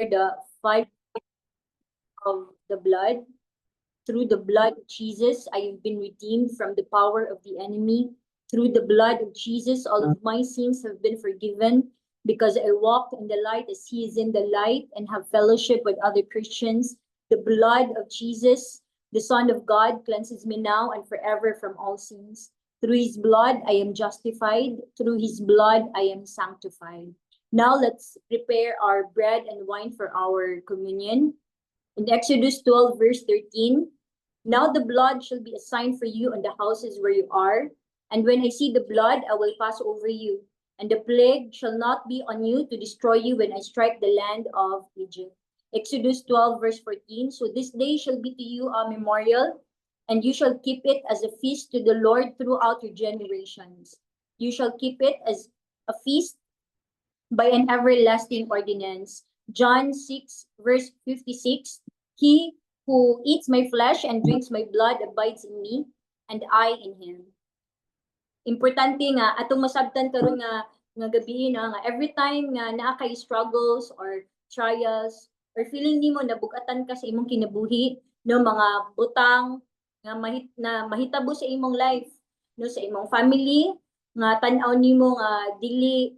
the 5 of the blood. Through the blood of Jesus, I have been redeemed from the power of the enemy. Through the blood of Jesus, all of my sins have been forgiven because I walk in the light as he is in the light and have fellowship with other Christians. The blood of Jesus, the Son of God, cleanses me now and forever from all sins. Through his blood, I am justified. Through his blood, I am sanctified. Now let's prepare our bread and wine for our communion. In Exodus 12, verse 13, now the blood shall be a sign for you on the houses where you are. And when I see the blood, I will pass over you. And the plague shall not be on you to destroy you when I strike the land of Egypt. Exodus 12, verse 14. So this day shall be to you a memorial, and you shall keep it as a feast to the Lord throughout your generations. You shall keep it as a feast by an everlasting ordinance. John 6, verse 56. He who eats my flesh and drinks my blood abides in me, and I in him. Importante nga, atong masabtan karon nga gabi nga every time nga naa kay struggles or trials, or feeling nimo nabugatan ka sa imong kinabuhi, no, mga butang nga mahitabo sa imong life, no, sa imong family, nga tan-aw nimo nga dili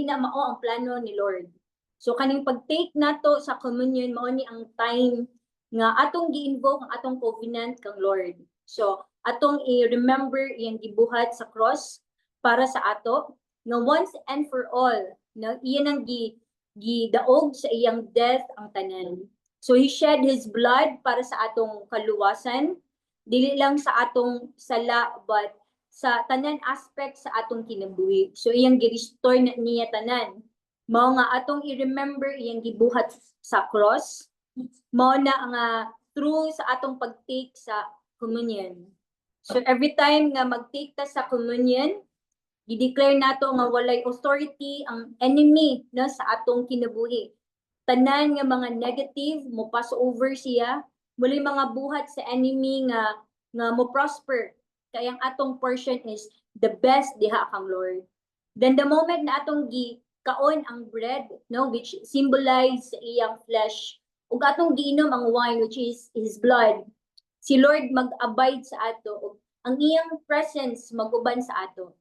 na mao ang plano ni Lord. So kaning pag-take nato sa communion mao ni ang time nga atong gi-invoke ang atong covenant kang Lord. So atong i-remember iyang gibuhat sa cross para sa ato nga once and for all, na iyan ang gidaog sa iyang death ang tanan. So he shed his blood para sa atong kaluwasan, dili lang sa atong sala but sa tanan aspect sa atong kinabuhi. So iyang gi-restore na niya tanan. Mao nga atong i-remember iyang gibuhat sa cross. Mao na nga through sa atong pag-take sa communion. So every time nga mag-take ta sa communion, i-declare nato nga walay authority ang enemy no sa atong kinabuhi. Tanan nga mga negative mo pass over siya, walay mga buhat sa enemy nga mo prosper. Kaya ang atong portion is the best diha kang Lord. Then the moment na atong kaon ang bread, no, which symbolize sa iyang flesh, ug atong giinom ang wine, which is his blood, si Lord mag-abide sa ato, ug ang iyang presence mag-uban sa ato.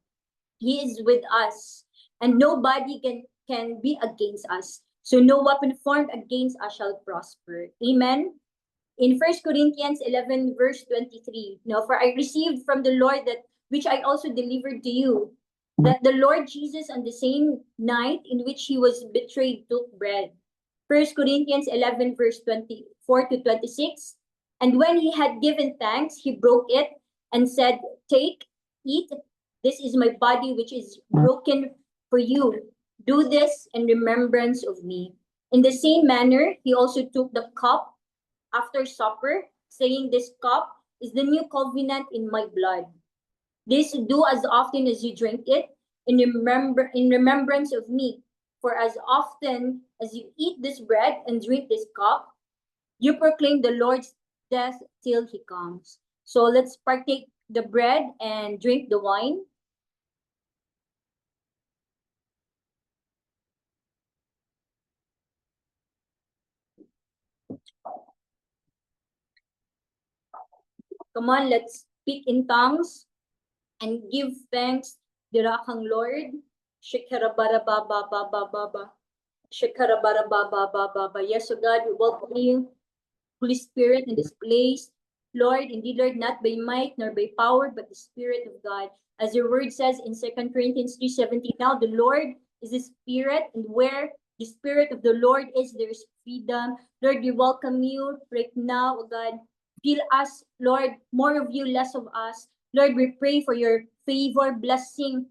He is with us, and nobody can be against us. So no weapon formed against us shall prosper. Amen. In 1 Corinthians 11, verse 23, no, for I received from the Lord that which I also delivered to you, that the Lord Jesus on the same night in which he was betrayed took bread. 1 Corinthians 11, verse 24 to 26, and when he had given thanks, he broke it and said, take, eat, this is my body which is broken for you. Do this in remembrance of me. In the same manner, he also took the cup after supper, saying, this cup is the new covenant in my blood. This do as often as you drink it in remembrance of me. For as often as you eat this bread and drink this cup, you proclaim the Lord's death till he comes. So let's partake the bread and drink the wine. Come on, let's speak in tongues and give thanks dira kang Lord. Shikarabarabababababa. Shikarabarababababa. Yes, O God, we welcome you, Holy Spirit, in this place. Lord, indeed, Lord, not by might nor by power, but the Spirit of God. As your word says in 2 Corinthians 3:17, now the Lord is the Spirit, and where the Spirit of the Lord is, there is freedom. Lord, we welcome you right now, O God. Fill us, Lord, more of you, less of us. Lord, we pray for your favor, blessing,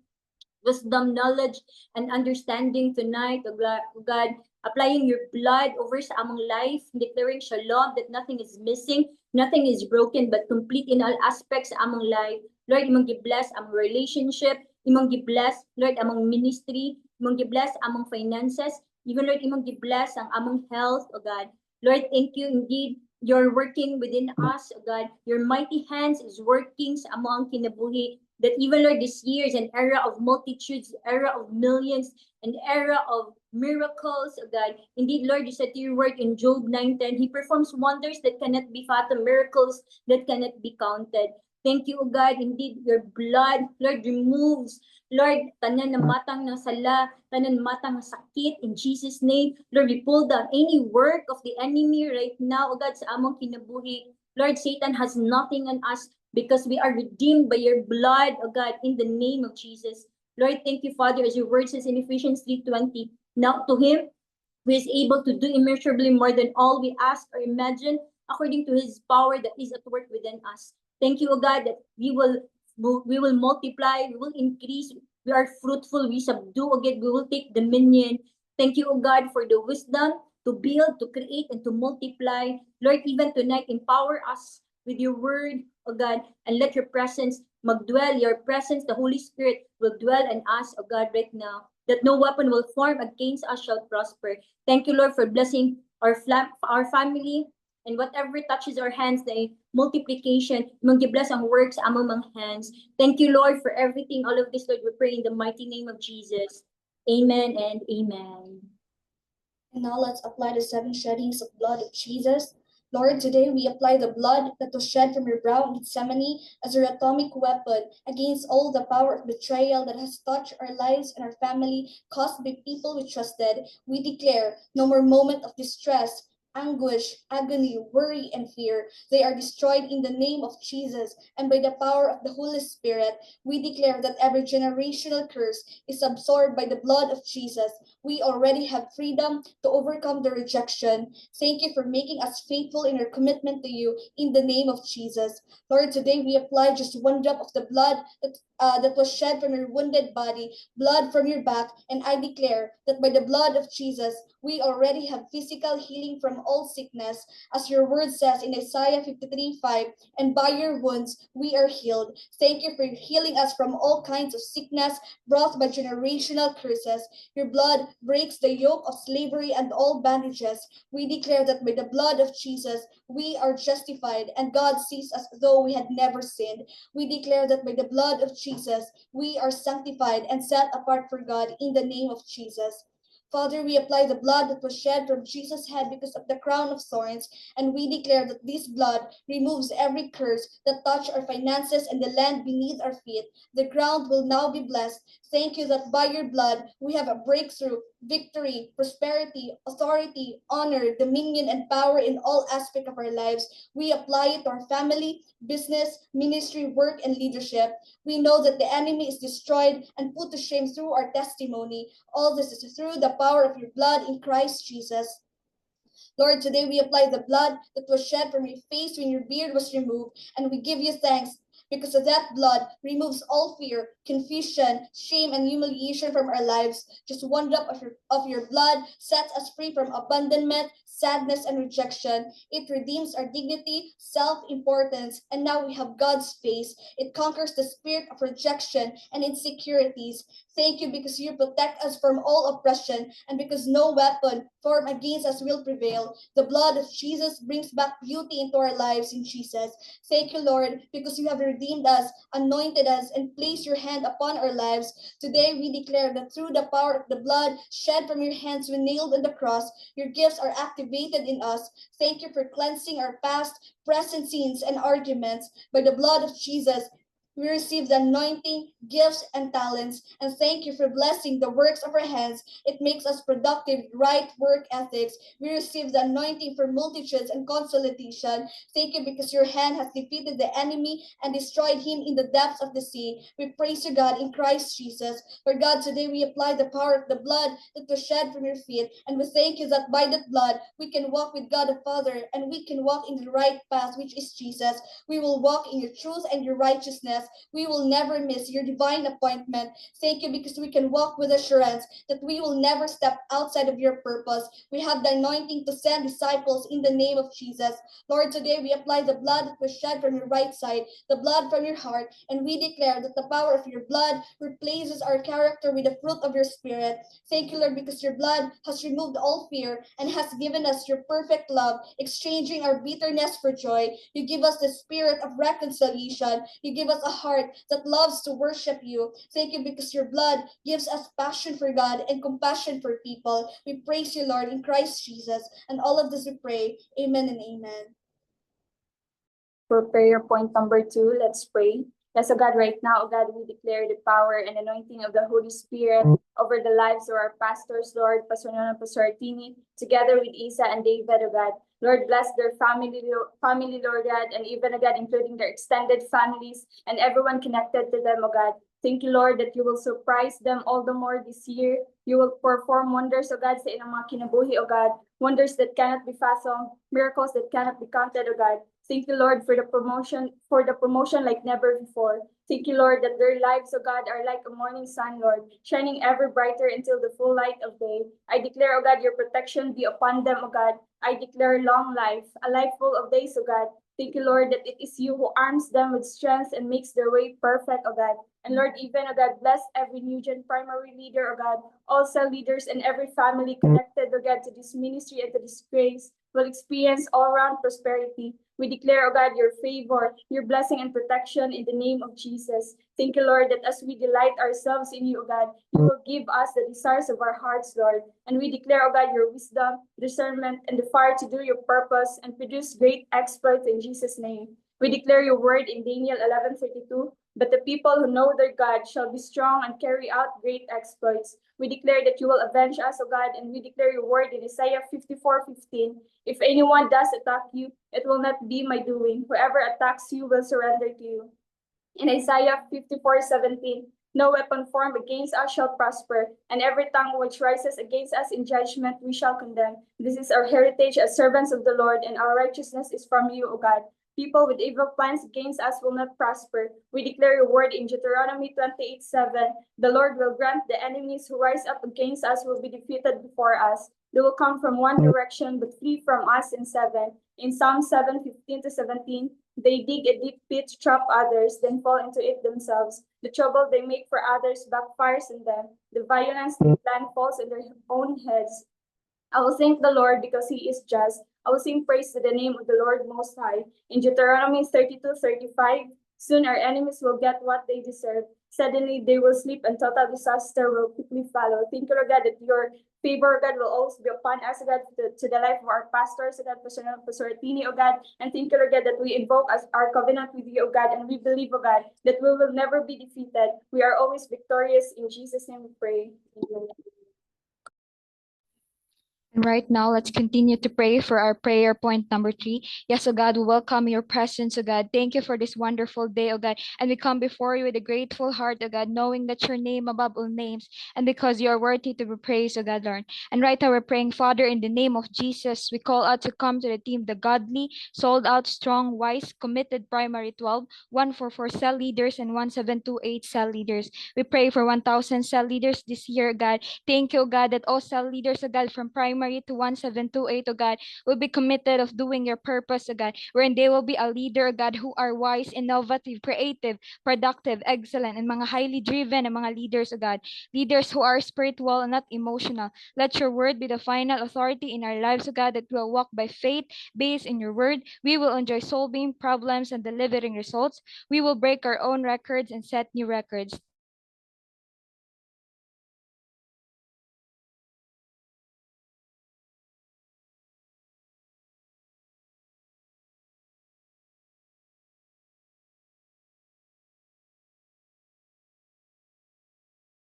wisdom, knowledge, and understanding tonight, O God. Applying your blood over sa among life, declaring shalom, that nothing is missing, nothing is broken, but complete in all aspects sa among life. Lord, imong gi-bless among relationship, imong gi-bless, Lord, among ministry, imong gi-bless among finances, even Lord, imong gi-bless ang among health, O God. Lord, thank you indeed. You're working within us, O God. Your mighty hands is working sa among kinabuhi, that even Lord, this year is an era of multitudes, era of millions, an era of miracles, oh God. Indeed, Lord, you said to your word in Job 9:10, He performs wonders that cannot be fathomed, miracles that cannot be counted. Thank you, O God. Indeed, your blood, Lord, removes, Lord, tanan na matang ng sala, tanan matang ng sakit, in Jesus' name. Lord, we pull down any work of the enemy right now, O God, sa among kinabuhi. Lord, Satan has nothing on us because we are redeemed by your blood, O God, in the name of Jesus. Lord, thank you, Father, as your word says in Ephesians 3:20. Now to him who is able to do immeasurably more than all we ask or imagine, according to his power that is at work within us. Thank you, O God, that we will multiply, we will increase, we are fruitful, we subdue again, we will take dominion. Thank you, O God, for the wisdom to build, to create, and to multiply. Lord, even tonight, empower us with your word, O God, and let your presence magdwell, your presence, the Holy Spirit will dwell in us, O God, right now, that no weapon will form against us shall prosper. Thank you, Lord, for blessing our family, and whatever touches our hands, the multiplication, mag-bless ang works among mga hands. Thank you, Lord, for everything. All of this, Lord, we pray in the mighty name of Jesus. Amen and amen. And now let's apply the 7 sheddings of blood of Jesus. Lord, today we apply the blood that was shed from your brow in Gethsemane as your atomic weapon against all the power of betrayal that has touched our lives and our family, caused by people we trusted. We declare no more moment of distress, anguish, agony, worry, and fear. They are destroyed in the name of Jesus, and by the power of the Holy Spirit, we declare that every generational curse is absorbed by the blood of Jesus. We already have freedom to overcome the rejection. Thank you for making us faithful in our commitment to you in the name of Jesus. Lord, today we apply just one drop of the blood that was shed from your wounded body, blood from your back, and I declare that by the blood of Jesus, we already have physical healing from all sickness, as your word says in Isaiah 53:5, and by your wounds we are healed. Thank you for healing us from all kinds of sickness brought by generational curses. Your blood breaks the yoke of slavery and all bandages. We declare that by the blood of Jesus, we are justified, and God sees us as though we had never sinned. We declare that by the blood of Jesus, we are sanctified and set apart for God in the name of Jesus. Father, we apply the blood that was shed from Jesus' head because of the crown of thorns, and we declare that this blood removes every curse that touched our finances and the land beneath our feet. The ground will now be blessed. Thank you that by your blood we have a breakthrough, victory, prosperity, authority, honor, dominion, and power in all aspects of our lives. We apply it to our family, business, ministry, work, and leadership. We know that the enemy is destroyed and put to shame through our testimony. All this is through the power of your blood in Christ Jesus. Lord, today we apply the blood that was shed from your face when your beard was removed, and we give you thanks because of that blood removes all fear, confusion, shame, and humiliation from our lives. Just one drop of your blood sets us free from abandonment, sadness, and rejection. It redeems our dignity, self-importance, and now we have God's face. It conquers the spirit of rejection and insecurities. Thank you because you protect us from all oppression, and because no weapon formed against us will prevail. The blood of Jesus brings back beauty into our lives in Jesus. Thank you, Lord, because you have redeemed us, anointed us, and placed your hand upon our lives. Today we declare that through the power of the blood shed from your hands when nailed on the cross, your gifts are activated in us. Thank you for cleansing our past, present sins, and arguments. By the blood of Jesus, we receive the anointing, gifts, and talents, and thank you for blessing the works of our hands. It makes us productive, right work ethics. We receive the anointing for multitudes and consolidation. Thank you because your hand has defeated the enemy and destroyed him in the depths of the sea. We praise you, God, in Christ Jesus. For God, today we apply the power of the blood that was shed from your feet, and we thank you that by that blood we can walk with God the Father, and we can walk in the right path, which is Jesus. We will walk in your truth and your righteousness. We will never miss your divine appointment. Thank you because we can walk with assurance that we will never step outside of your purpose. We have the anointing to send disciples in the name of Jesus. Lord, today we apply the blood that was shed from your right side, the blood from your heart, and we declare that the power of your blood replaces our character with the fruit of your spirit. Thank you, Lord, because your blood has removed all fear and has given us your perfect love, exchanging our bitterness for joy. You give us the spirit of reconciliation. You give us a a heart that loves to worship you. Thank you because your blood gives us passion for God and compassion for people. We praise you, Lord, in Christ Jesus. And all of this we pray. Amen and amen. For prayer point number 2, let's pray. Yes, O God, right now, O God, we declare the power and anointing of the Holy Spirit over the lives of our pastors, Lord, Pastor Nono and Pastor Artini, together with Isa and David, O God. Lord, bless their family, Lord God, and even, O God, including their extended families and everyone connected to them, O God. Thank you, Lord, that you will surprise them all the more this year. You will perform wonders, O God, sa ilang mga kinabuhi, O God. Wonders that cannot be fathomed, miracles that cannot be counted, O God. Thank you, Lord, for the promotion like never before. Thank you, Lord, that their lives, O God, are like a morning sun, Lord, shining ever brighter until the full light of day. I declare, O God, your protection be upon them, O God. I declare long life, a life full of days, O God. Thank you, Lord, that it is you who arms them with strength and makes their way perfect, O God. And Lord, even, O God, bless every New Gen primary leader, O God, all cell leaders and every family connected, O God, to this ministry and to this grace will experience all-round prosperity. We declare, O God, your favor, your blessing and protection in the name of Jesus. Thank you, Lord, that as we delight ourselves in you, O God, you will give us the desires of our hearts, Lord. And we declare, O God, your wisdom, discernment, and the fire to do your purpose and produce great exploits in Jesus' name. We declare your word in Daniel 11:32. But the people who know their God shall be strong and carry out great exploits. We declare that you will avenge us, O God, and we declare your word in Isaiah 54:15. If anyone does attack you, it will not be my doing. Whoever attacks you will surrender to you. In Isaiah 54:17, no weapon formed against us shall prosper, and every tongue which rises against us in judgment we shall condemn. This is our heritage as servants of the Lord, and our righteousness is from you, O God. People with evil plans against us will not prosper. We declare your word in Deuteronomy 28:7. The Lord will grant the enemies who rise up against us will be defeated before us. They will come from one direction, but flee from us in seven. In Psalm 7:15-17, they dig a deep pit to trap others, then fall into it themselves. The trouble they make for others backfires on them. The violence they plan falls on their own heads. I will thank the Lord because he is just. I will sing praise to the name of the Lord Most High. In Deuteronomy 32:35, soon our enemies will get what they deserve. Suddenly they will sleep and total disaster will quickly follow. Thank you, Lord God, that your favor, God, will always be upon us, God, to the life of our pastors, God, Pastor Artini, oh God. And thank you, Lord God, that we invoke as our covenant with you, oh God, and we believe, oh God, that we will never be defeated. We are always victorious. In Jesus' name we pray. Amen. And right now, let's continue to pray for our prayer point number 3. Yes, oh God, we welcome your presence, oh God. Thank you for this wonderful day, oh God. And we come before you with a grateful heart, oh God, knowing that your name above all names, and because you are worthy to be praised, oh God, Lord. And right now, we're praying, Father, in the name of Jesus, we call out to come to the team, the godly, sold out, strong, wise, committed primary 12, 144 cell leaders, and 1728 cell leaders. We pray for 1,000 cell leaders this year, God. Thank you, God, that all cell leaders, oh God, from primary to 1728, oh God, will be committed of doing your purpose, oh God, wherein they will be a leader, oh God, who are wise, innovative, creative, productive, excellent, and mga highly driven and mga leaders, oh God, leaders who are spiritual and not emotional. Let your word be the final authority in our lives, oh God, that we'll walk by faith based in your word. We will enjoy solving problems and delivering results. We will break our own records and set new records.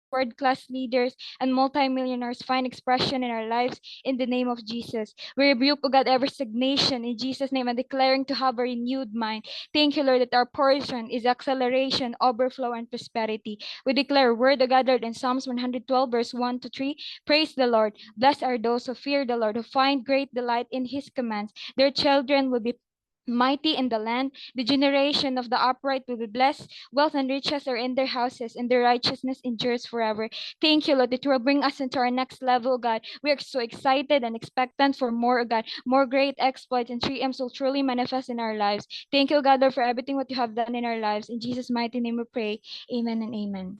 World-class leaders and multimillionaires find expression in our lives in the name of Jesus. We rebuke, O God, every stagnation in Jesus' name and declaring to have a renewed mind. Thank you, Lord, that our portion is acceleration, overflow, and prosperity. We declare word, O God, Lord, in Psalms 112, verse 1 to 3. Praise the Lord. Blessed are those who fear the Lord, who find great delight in his commands. Their children will be mighty in the land. The generation of the upright will be blessed. Wealth and riches are in their houses, and their righteousness endures forever. Thank you, Lord, that you will bring us into our next level, God. We are so excited and expectant for more, God, more great exploits, and 3Ms will truly manifest in our lives. Thank you, God, Lord, for everything what you have done in our lives. In Jesus' mighty name we pray. Amen and amen.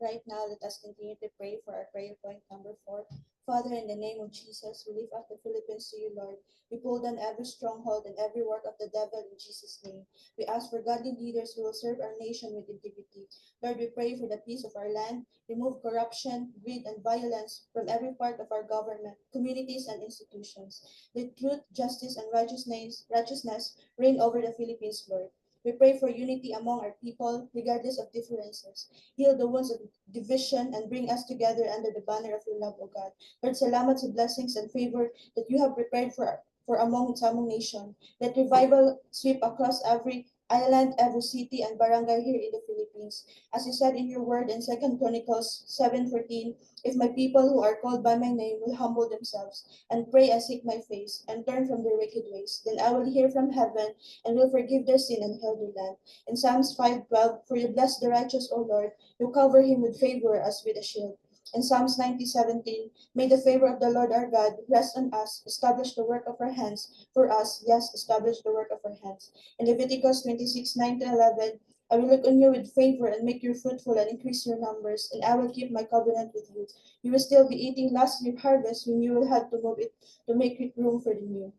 Right now, let us continue to pray for our prayer point number 4. Father, in the name of Jesus, we lift up the Philippines to you, Lord. We pull down every stronghold and every work of the devil in Jesus' name. We ask for godly leaders who will serve our nation with integrity. Lord, we pray for the peace of our land. Remove corruption, greed, and violence from every part of our government, communities, and institutions. Let truth, justice, and righteousness reign over the Philippines, Lord. We pray for unity among our people, regardless of differences. Heal the wounds of division and bring us together under the banner of your love, O God. Lord, salamat sa blessings and favor that you have prepared for among nation. Let revival sweep across every island, every city, and barangay here in the Philippines. As you said in your word in 2 Chronicles 7:14, if my people who are called by my name will humble themselves and pray and seek my face and turn from their wicked ways, then I will hear from heaven and will forgive their sin and heal their land. In Psalms 5:12, for you bless the righteous, O Lord, you cover him with favor as with a shield. In Psalms 90:17, may the favor of the Lord our God rest on us, establish the work of our hands for us, yes, establish the work of our hands. In Leviticus 26:9-11, I will look on you with favor and make you fruitful and increase your numbers, and I will keep my covenant with you. You will still be eating last year's harvest when you will have to move it to make room for the new.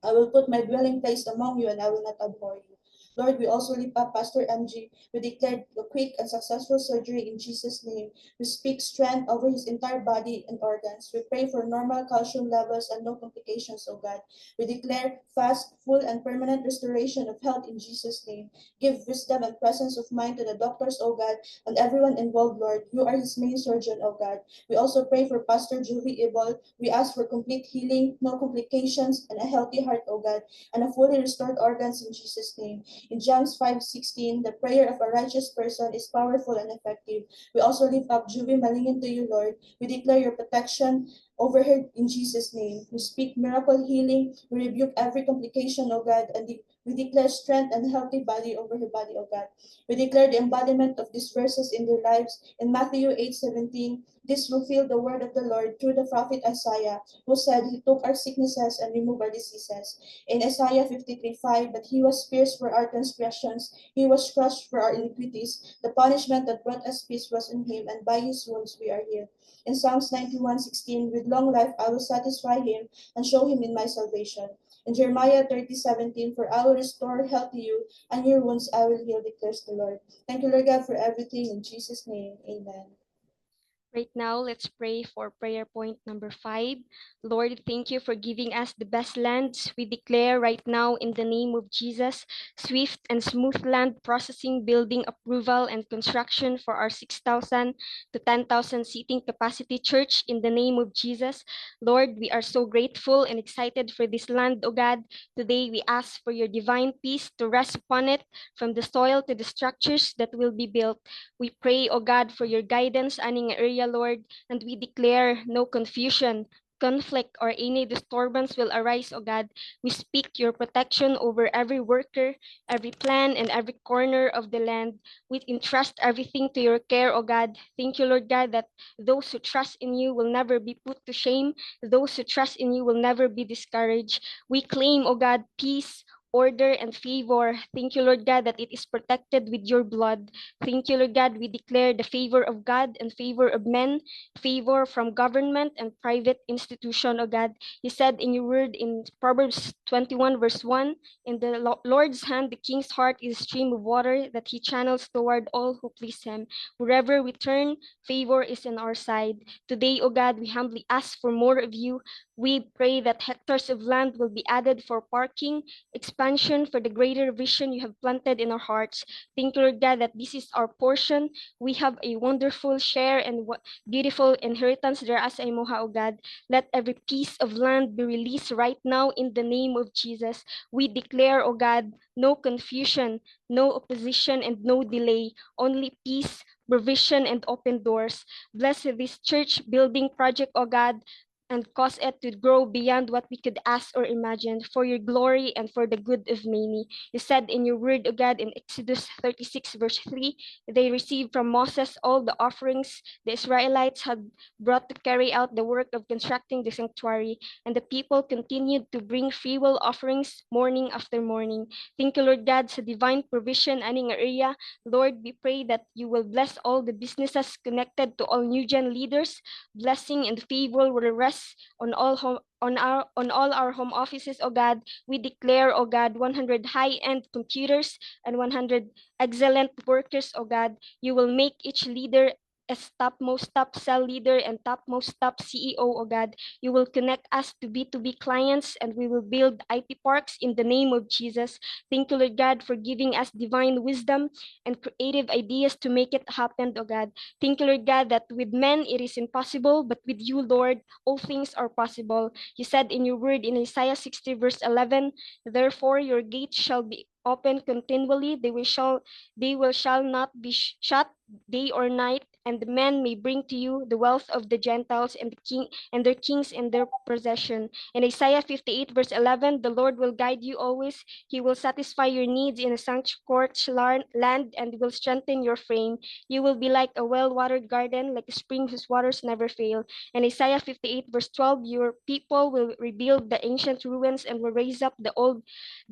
I will put my dwelling place among you, and I will not abhor you. Lord, we also lift up Pastor MG. We declare the quick and successful surgery in Jesus' name. We speak strength over his entire body and organs. We pray for normal calcium levels and no complications, O God. We declare fast, full, and permanent restoration of health in Jesus' name. Give wisdom and presence of mind to the doctors, O God, and everyone involved, Lord. You are his main surgeon, O God. We also pray for Pastor Julie Ibol. We ask for complete healing, no complications, and a healthy heart, O God, and a fully restored organs in Jesus' name. In James 5:16, the prayer of a righteous person is powerful and effective. We also lift up Juvie Malingin to you, Lord. We declare your protection over her in Jesus' name. We speak miracle healing. We rebuke every complication, O God, and we declare strength and healthy body over her body, O God. We declare the embodiment of these verses in their lives. In Matthew 8:17, this fulfilled the word of the Lord through the prophet Isaiah, who said, he took our sicknesses and removed our diseases. In Isaiah 53:5, but he was pierced for our transgressions, he was crushed for our iniquities. The punishment that brought us peace was on him, and by his wounds we are healed. In Psalms 91:16, with long life I will satisfy him and show him in my salvation. In Jeremiah 30:17, for I will restore health to you, and your wounds I will heal, declares the Lord. Thank you, Lord God, for everything. In Jesus' name, amen. Right now, let's pray for prayer point number 5. Lord, thank you for giving us the best lands. We declare right now in the name of Jesus, swift and smooth land processing, building approval, and construction for our 6,000 to 10,000 seating capacity church in the name of Jesus. Lord, we are so grateful and excited for this land, O God. Today, we ask for your divine peace to rest upon it, from the soil to the structures that will be built. We pray, O God, for your guidance in our area, Lord, and we declare no confusion, conflict, or any disturbance will arise, O God. We speak your protection over every worker, every plan, and every corner of the land. We entrust everything to your care, O God. Thank you, Lord God, that those who trust in you will never be put to shame. Those who trust in you will never be discouraged. We claim, O God, peace, order, and favor. Thank you, Lord God, that it is protected with your blood. Thank you, Lord God. We declare the favor of God and favor of men, favor from government and private institution, O God. You said in your word in Proverbs 21, verse 1, in the Lord's hand, the king's heart is a stream of water that he channels toward all who please him. Wherever we turn, favor is on our side. Today, O God, we humbly ask for more of you. We pray that hectares of land will be added for parking, expansion for the greater vision you have planted in our hearts. Thank you, Lord God, that this is our portion. We have a wonderful share and beautiful inheritance there as ay moha, O God. Let every piece of land be released right now in the name of Jesus. We declare, O God, no confusion, no opposition, and no delay, only peace, provision, and open doors. Bless this church building project, O God. and cause it to grow beyond what we could ask or imagine for your glory and for the good of many. You said in your word, O God, in Exodus 36, verse 3, they received from Moses all the offerings the Israelites had brought to carry out the work of constructing the sanctuary, and the people continued to bring free will offerings morning after morning. Thank you, Lord God, sa divine provision aning area. Lord, we pray that you will bless all the businesses connected to all New Gen leaders. Blessing and favor will rest on all our home offices, O God. We declare, O God, 100 high-end computers and 100 excellent workers, O God. You will make each leader as topmost top cell leader and topmost top CEO, O God. You will connect us to B2B clients, and we will build IT parks in the name of Jesus. Thank you, Lord God, for giving us divine wisdom and creative ideas to make it happen, O God. Thank you, Lord God, that with men it is impossible, but with you, Lord, all things are possible. You said in your word in Isaiah 60, verse 11, therefore your gates shall be open continually, they shall not be shut day or night, and the men may bring to you the wealth of the Gentiles and their kings in their possession. In Isaiah 58, verse 11, the Lord will guide you always. He will satisfy your needs in a sanctuary land and will strengthen your frame. You will be like a well-watered garden, like a spring whose waters never fail. In Isaiah 58, verse 12, your people will rebuild the ancient ruins and will raise up the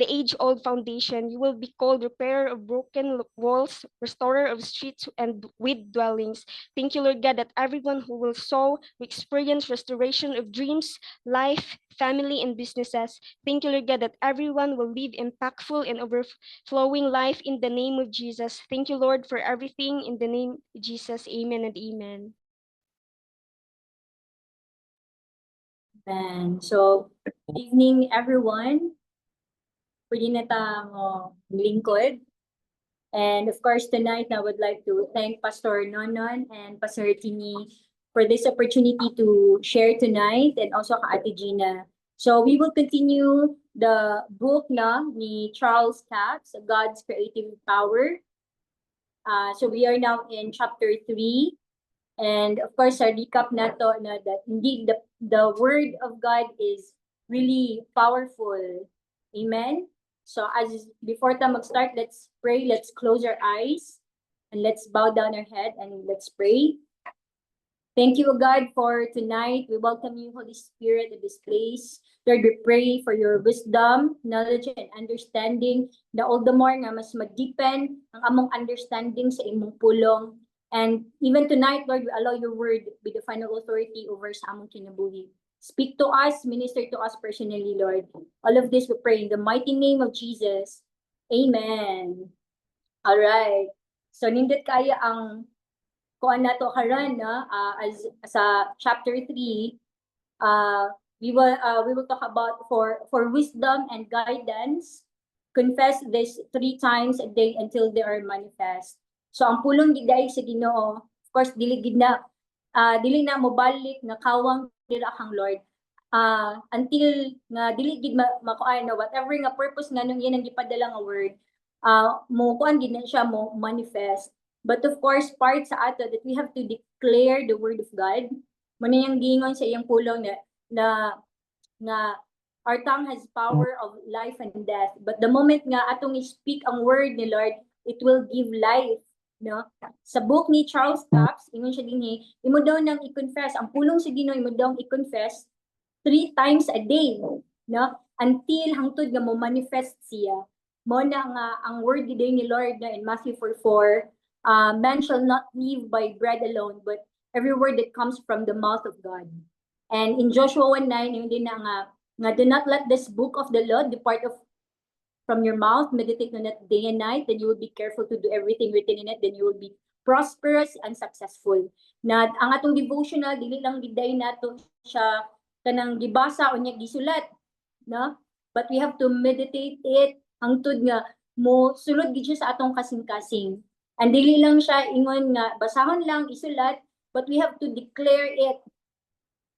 age-old foundation. You will be called repairer of broken walls, restorer of streets and with dwellings. Thank you, Lord God, that everyone who will sow will experience restoration of dreams, life, family, and businesses. Thank you, Lord God, that everyone will live impactful and overflowing life in the name of Jesus. Thank you, Lord, for everything in the name of Jesus. Amen and amen. And so, good evening, everyone. Pwede na tayong lingkod. And of course, tonight, I would like to thank Pastor Nonon and Pastor Tini for this opportunity to share tonight, and also ka Ate Gina. So we will continue the book ni Charles Capps, God's Creative Power. So we are now in chapter 3. And of course, sa recap na to, that indeed the word of God is really powerful. Amen? So before tayo mag-start, let's pray, let's close our eyes, and let's bow down our head, and let's pray. Thank you, God, for tonight. We welcome you, Holy Spirit, in this place. Lord, we pray for your wisdom, knowledge, and understanding, na all the more nga mas mag-deepen ang among understanding sa imong pulong. And even tonight, Lord, we allow your word be the final authority over sa among kinabuhi. Speak to us, minister to us personally, Lord. All of this we pray in the mighty name of Jesus. Amen. All right. So nindot kaya ang kuan nato karon as sa chapter 3, we will talk about for wisdom and guidance. Confess this 3 times a day until they are manifest. So ang pulong giday sa Ginoo, of course dili na mobalik nga kawang dira kang Lord. Until nga dili gid makuan whatever nga purpose nga nung yan ang gipadala nga word, mo kuan gid na siya mo manifest. But of course, part sa ato that we have to declare the word of God. Muna yung gingon sa iyang pulong na our tongue has power of life and death. But the moment nga atong i-speak ang word ni Lord, it will give life. No? Sa book ni Charles Capps, ingon siya dinhi, imo daw nang i-confess, ang pulong sa Ginoo imo daw i-confess 3 times a day, no? Until hangtod nga mo manifest siya. Mo na nga ang word giday ni Lord na in Matthew 4:4, man shall not live by bread alone, but every word that comes from the mouth of God. And in Joshua 1:9, yung din nga do not let this book of the law depart from your mouth, meditate on it day and night, then you will be careful to do everything written in it, then you will be prosperous and successful. Na ang atong devotional dili lang giday nato siya kanang gibasa o nya gisulat, no? But we have to meditate it hangtod nga mo sulod gid siya sa atong kasing-kasing. And dili lang siya ingon nga basahon lang isulat, but we have to declare it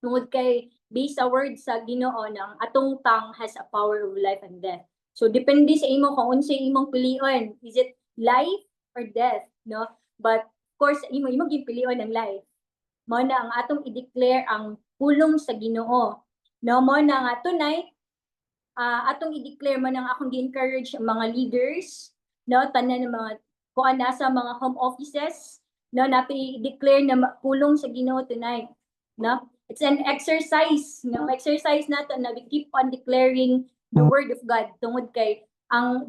tungod kay based sa word sa Ginoo nang atong tongue has a power of life and death. So depende sa imo kung unsay imong pilion, is it life or death, no? But of course imo gipilion ang life. Mao na ang atong i-declare ang pulong sa Ginoo. No mo na nga tonight, atong i-declare man ang akong gi-encourage ang mga leaders, no, tanan ng mga kuan nasa mga home offices, no, napi i-declare na pulong sa Ginoo tonight, no. It's an exercise, no, exercise nato na we keep on declaring the word of God tungod kay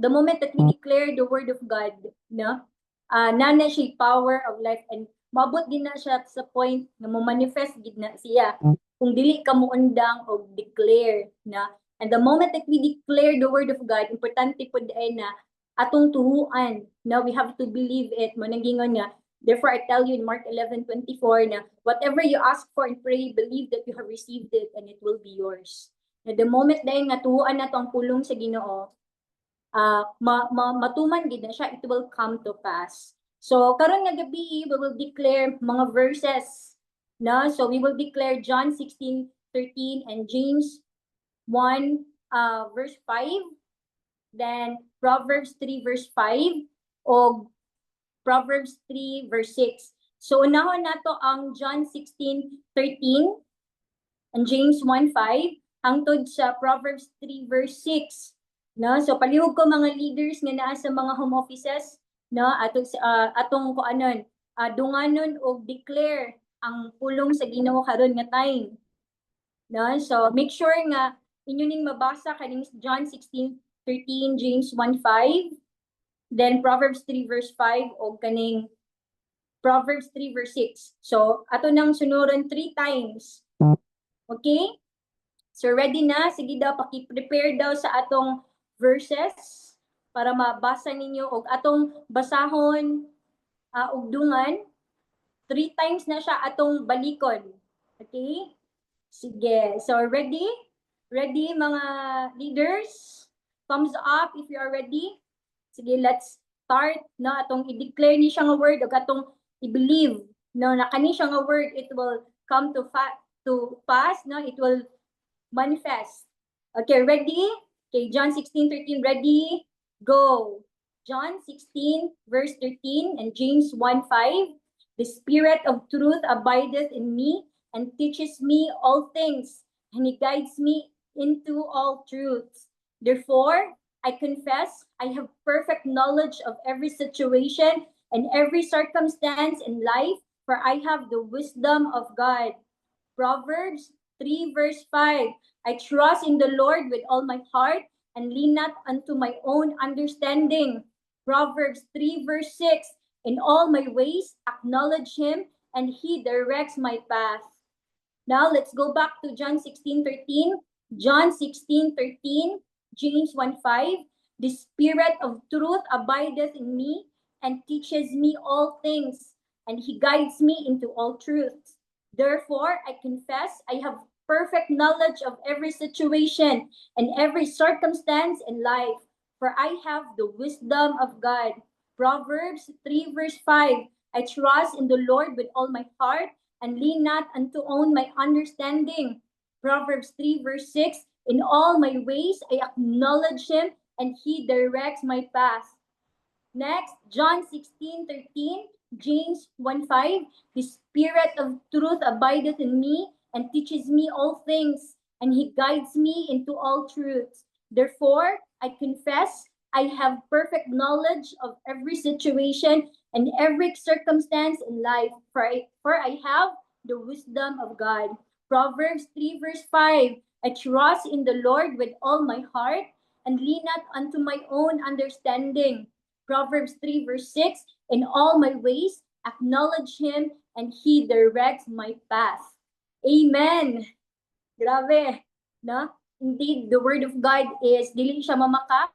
the moment that we declare the word of God, no, nana siya power of life, and mabot din na siya sa point na mo manifest gid na siya kung dili ka mo undang og declare na. And the moment that we declare the word of God, importante po ay na atong tuhuan, na we have to believe it. Mananggingon nga, therefore I tell you in Mark 11:24 na whatever you ask for and pray, believe that you have received it and it will be yours. Na the moment dahil nga tuhuan na to ang pulong sa Ginoo, matuman gid na siya, it will come to pass. So karon nga gabi, we will declare mga verses, no? So we will declare John 16:13 and James 1 verse 5, then Proverbs 3 verse 5 o Proverbs 3 verse 6. So unahon nato ang John 16:13 and James 1:5 hangtod sa Proverbs 3 verse 6. No, so palihog ko mga leaders nga naa sa mga home offices, no, atong kuanon, dunganon og declare ang pulong sa Ginoo karon nga time. No, so make sure nga inyo ning mabasa kaning John 16:13, James 1:5, then Proverbs 3 verse 5 o kaning Proverbs 3 verse 6. So ato nang sunuron 3 times. Okay? So ready na? Sige daw, paki-prepare daw sa atong verses para mabasa ninyo og atong basahon og dungan. 3 times na siya atong balikon. Okay? Sige. So ready? Ready mga leaders? Thumbs up if you are ready. Sige, let's start. No, atong i-declare ni siya nga word o atong i-believe. No, na kani siya nga word, it will come to pass. No, it will manifest. Okay, ready? Okay, John 16:13, ready? Go. John 16 verse 13 and James 1:5. The spirit of truth abideth in me and teaches me all things, and he guides me into all truths. Therefore, I confess I have perfect knowledge of every situation and every circumstance in life, for I have the wisdom of God. Proverbs 3 verse 5. I trust in the Lord with all my heart and lean not unto my own understanding. Proverbs 3 verse 6. In all my ways acknowledge him, and he directs my path. Now let's go back to John 16:13. John 16:13, James 1:5. The spirit of truth abideth in me and teaches me all things, and he guides me into all truth. Therefore, I confess I have perfect knowledge of every situation and every circumstance in life, for I have the wisdom of God. Proverbs 3 verse 5. I trust in the Lord with all my heart and lean not unto own my understanding. Proverbs 3 verse 6. In all my ways I acknowledge him, and he directs my path. Next, John 16:13, James 1:5. The spirit of truth abideth in me and teaches me all things, and he guides me into all truth. Therefore, I confess I have perfect knowledge of every situation and every circumstance in life, for I have the wisdom of God. Proverbs 3 verse 5. I trust in the Lord with all my heart and lean not unto my own understanding. Proverbs 3 verse 6. In all my ways acknowledge him, and he directs my path. Amen. Grabe, no? Indeed, the word of God is dili siya mamaka.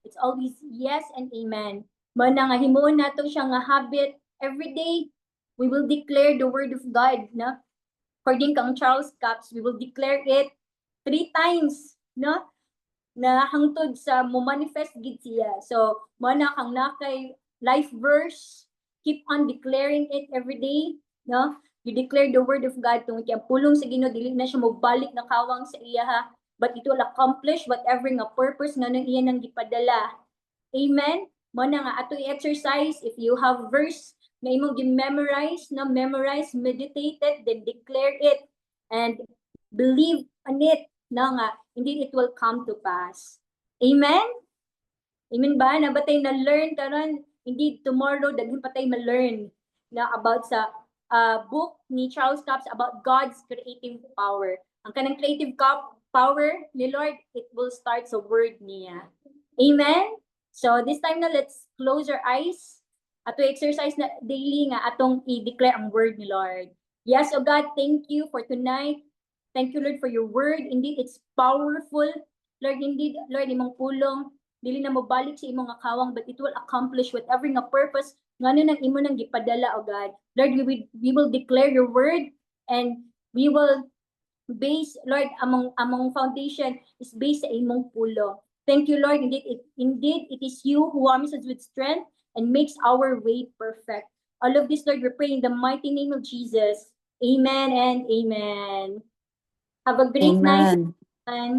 It's always yes and amen. Mana nga himuon nato siya nga habit every day. We will declare the word of God, no? According kang Charles Capps, we will declare it 3 times, no? Na hangtod sa mo manifest gid siya. So, mana kang nakay life verse, keep on declaring it every day, no? You declare the word of God tungod kay pulong sa Ginoo dili na siya mobalik na kawang sa iya ha, but it will accomplish whatever nga purpose nga nang iya nang gipadala. Amen. Mana nga ato i-exercise, if you have verse na imong gi-memorize, na memorize, meditate it, then declare it. and believe on it na nga, indeed it will come to pass. Amen? Amen ba? Na batay na learn karon, indeed tomorrow daghan patay ma-learn na about sa book ni Charles Capps about God's creative power. Ang kanang creative power ni Lord, it will start sa word niya. Amen? So this time na let's close our eyes at to exercise na daily nga atong i-declare ang word ni Lord. Yes, oh God, thank you for tonight. Thank you, Lord, for your word. Indeed, it's powerful. Lord, indeed, Lord, imong pulong dili na mobalik sa imong akawang, but it will accomplish whatever nga purpose ngano nang imo nang gipadala, o God. Lord, we will declare your word, and we will base, Lord, among foundation is based sa imong pulong. Thank you, Lord. Indeed it is you who arms us with strength and makes our way perfect. All of this, Lord, we pray in the mighty name of Jesus. Amen and amen. Have a great night, Amen. everyone.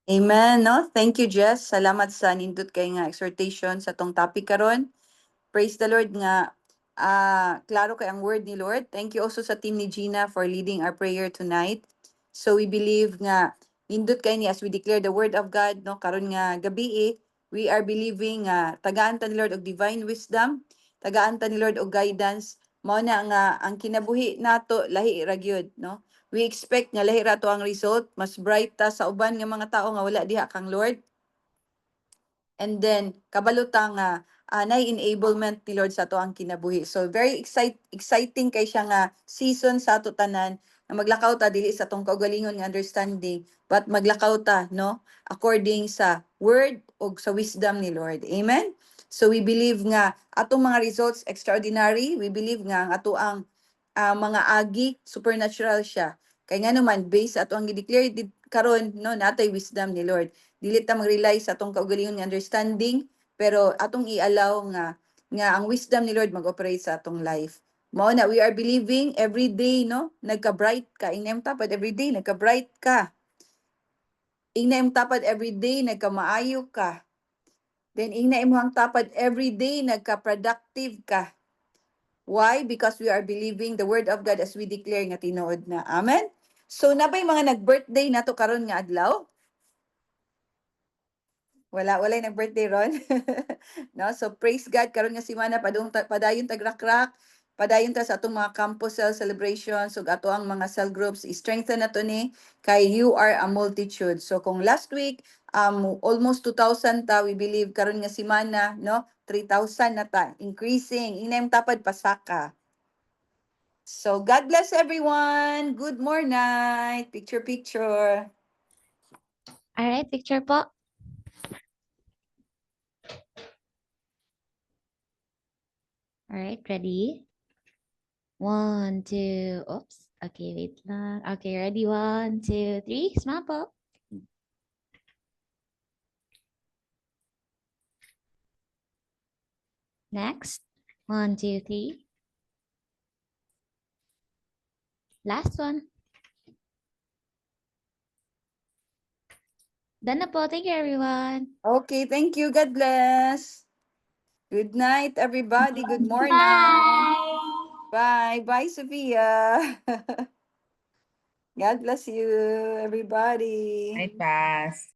Amen, no? Thank you, Jess. Salamat sa nindot kay nga exhortation sa tong topic karon. Praise the Lord nga klaro kay ang word ni Lord. Thank you also sa team ni Gina for leading our prayer tonight. So we believe nga nindot kay ni as we declare the word of God, no? Karon nga gabi we are believing nga tagaan ta ni Lord og divine wisdom, tagaan ta ni Lord og guidance. Mao na nga ang kinabuhi nato lahi ra gyud, no? We expect nga lahi ra to ang result, mas bright ta sa uban nga mga tao nga wala diha kang Lord. And then kabaluta nga na-enablement ni Lord sa to ang kinabuhi. So very exciting kay siya nga season sa ato tanan na maglakaw ta dili sa tong kaugalingon nga understanding, but maglakaw ta, no, according sa word ug sa wisdom ni Lord. Amen. So we believe nga atong mga results extraordinary. We believe nga ang ato ang mga agi supernatural siya. Kay nga naman based sa ato ang gi-declare karon, no, natay wisdom ni Lord. Dili ta mag-rely sa atong kaugalingon nga understanding, pero atong i-allow nga ang wisdom ni Lord mag-operate sa atong life. Mao na we are believing every day, no, nagka-bright ka. Ingnem tapad every day nagka-bright ka. Ingnem tapad every day nagka-maayo ka. Then ingnem hang tapad every day nagka-productive ka. Why? Because we are believing the word of God as we declare nga tinuod na. Amen? So nabay mga nag-birthday nato karon nga adlaw? Walay nag-birthday ron. No, so praise God karon nga semana padayon tagrakrak, padayon ta sa atong mga campus cell celebrations ug ato ang mga cell groups i-strengthen nato ni kay you are a multitude. So kung last week almost 2,000 ta, we believe karon nga semana, no, 3,000 na ta, increasing. Inayong tapad pasaka. So God bless everyone. Good more night. Picture. All right, picture po. All right, ready? 1, 2, oops. Okay, wait lang. Okay, ready? 1, 2, 3. Smile po. Next. 1, 2, 3. Last one. Done na po. Thank you, everyone. Okay, thank you. God bless. Good night, everybody. Good morning. Bye. Bye, Sophia. God bless you, everybody. Night pass.